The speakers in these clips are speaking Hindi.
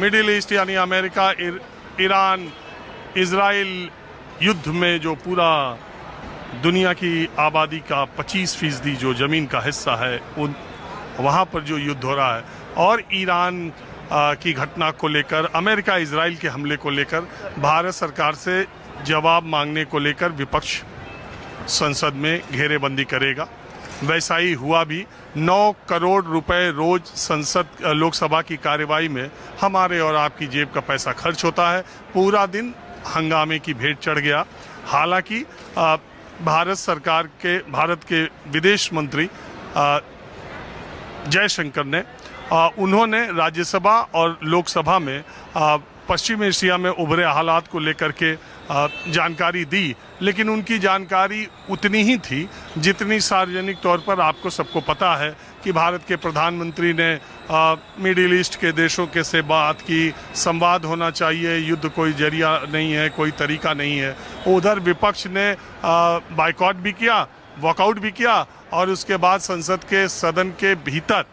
मिडिल ईस्ट यानी अमेरिका, ईरान, इजराइल युद्ध में जो पूरा दुनिया की आबादी का 25% जो ज़मीन का हिस्सा है उन वहाँ पर जो युद्ध हो रहा है, और ईरान की घटना को लेकर, अमेरिका इजराइल के हमले को लेकर भारत सरकार से जवाब मांगने को लेकर विपक्ष संसद में घेरेबंदी करेगा। वैसा ही हुआ भी। 9 करोड़ रुपए रोज संसद लोकसभा की कार्यवाही में हमारे और आपकी जेब का पैसा खर्च होता है। पूरा दिन हंगामे की भेंट चढ़ गया। हालांकि भारत के विदेश मंत्री जयशंकर ने उन्होंने राज्यसभा और लोकसभा में पश्चिम एशिया में उभरे हालात को लेकर के जानकारी दी, लेकिन उनकी जानकारी उतनी ही थी जितनी सार्वजनिक तौर पर आपको सबको पता है कि भारत के प्रधानमंत्री ने मिडिल ईस्ट के देशों के से बात की, संवाद होना चाहिए, युद्ध कोई जरिया नहीं है, कोई तरीका नहीं है। उधर विपक्ष ने बायकॉट भी किया, वॉकआउट भी किया, और उसके बाद संसद के सदन के भीतर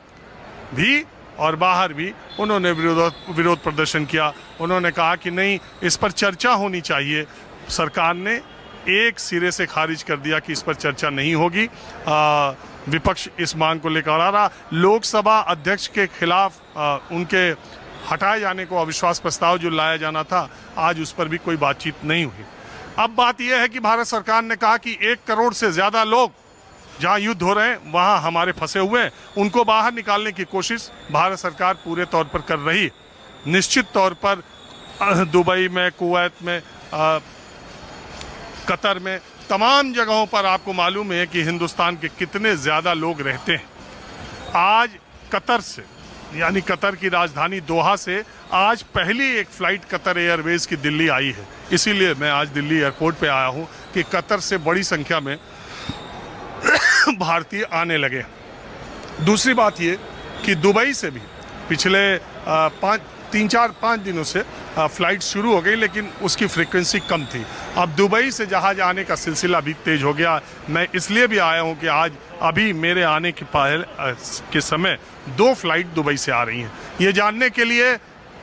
भी और बाहर भी उन्होंने विरोध प्रदर्शन किया। उन्होंने कहा कि नहीं, इस पर चर्चा होनी चाहिए। सरकार ने एक सिरे से खारिज कर दिया कि इस पर चर्चा नहीं होगी। विपक्ष इस मांग को लेकर आ रहा। लोकसभा अध्यक्ष के खिलाफ उनके हटाए जाने को अविश्वास प्रस्ताव जो लाया जाना था, आज उस पर भी कोई बातचीत नहीं हुई। अब बात यह है कि भारत सरकार ने कहा कि 1 करोड़ से ज़्यादा लोग जहाँ युद्ध हो रहे हैं वहाँ हमारे फंसे हुए हैं, उनको बाहर निकालने की कोशिश भारत सरकार पूरे तौर पर कर रही है। निश्चित तौर पर दुबई में, कुवैत में, कतर में, तमाम जगहों पर आपको मालूम है कि हिंदुस्तान के कितने ज़्यादा लोग रहते हैं। आज कतर से, यानी कतर की राजधानी दोहा से आज पहली एक फ़्लाइट कतर एयरवेज की दिल्ली आई है। इसीलिए मैं आज दिल्ली एयरपोर्ट पे आया हूँ कि कतर से बड़ी संख्या में भारतीय आने लगे। दूसरी बात ये कि दुबई से भी पिछले 3-4-5 दिनों से फ़्लाइट शुरू हो गई, लेकिन उसकी फ्रीक्वेंसी कम थी। अब दुबई से जहाज़ आने का सिलसिला भी तेज़ हो गया। मैं इसलिए भी आया हूँ कि आज अभी मेरे आने के समय 2 फ़्लाइट दुबई से आ रही हैं, ये जानने के लिए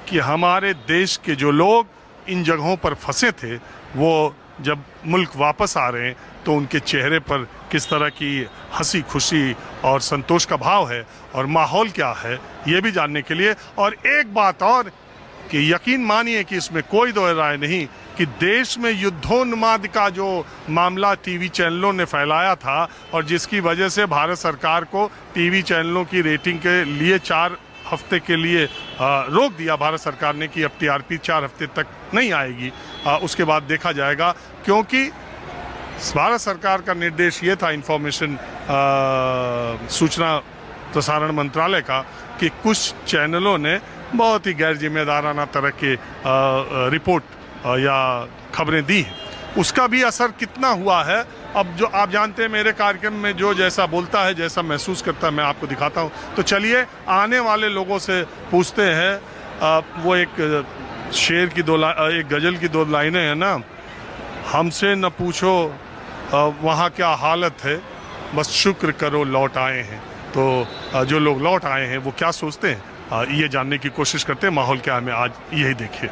कि हमारे देश के जो लोग इन जगहों पर फंसे थे वो जब मुल्क वापस आ रहे हैं तो उनके चेहरे पर किस तरह की हंसी खुशी और संतोष का भाव है और माहौल क्या है, ये भी जानने के लिए। और एक बात और कि यकीन मानिए कि इसमें कोई दो राय नहीं कि देश में युद्धोन्माद का जो मामला टीवी चैनलों ने फैलाया था और जिसकी वजह से भारत सरकार को टीवी चैनलों की रेटिंग के लिए 4 हफ्ते के लिए रोक दिया भारत सरकार ने कि अब टीआरपी 4 हफ्ते तक नहीं आएगी, उसके बाद देखा जाएगा। क्योंकि भारत सरकार का निर्देश ये था इंफॉर्मेशन सूचना प्रसारण मंत्रालय का कि कुछ चैनलों ने बहुत ही गैर जिम्मेदाराना तरह के रिपोर्ट या खबरें दी हैं। उसका भी असर कितना हुआ है, अब जो आप जानते हैं मेरे कार्यक्रम में जो जैसा बोलता है, जैसा महसूस करता है, मैं आपको दिखाता हूँ। तो चलिए आने वाले लोगों से पूछते हैं। वो एक शेर की एक गज़ल की 2 लाइनें हैं ना, हमसे न पूछो वहाँ क्या हालत है, बस शुक्र करो लौट आए हैं। तो जो लोग लौट आए हैं वो क्या सोचते हैं, ये जानने की कोशिश करते हैं। माहौल क्या है, मैं आज यही देखिए।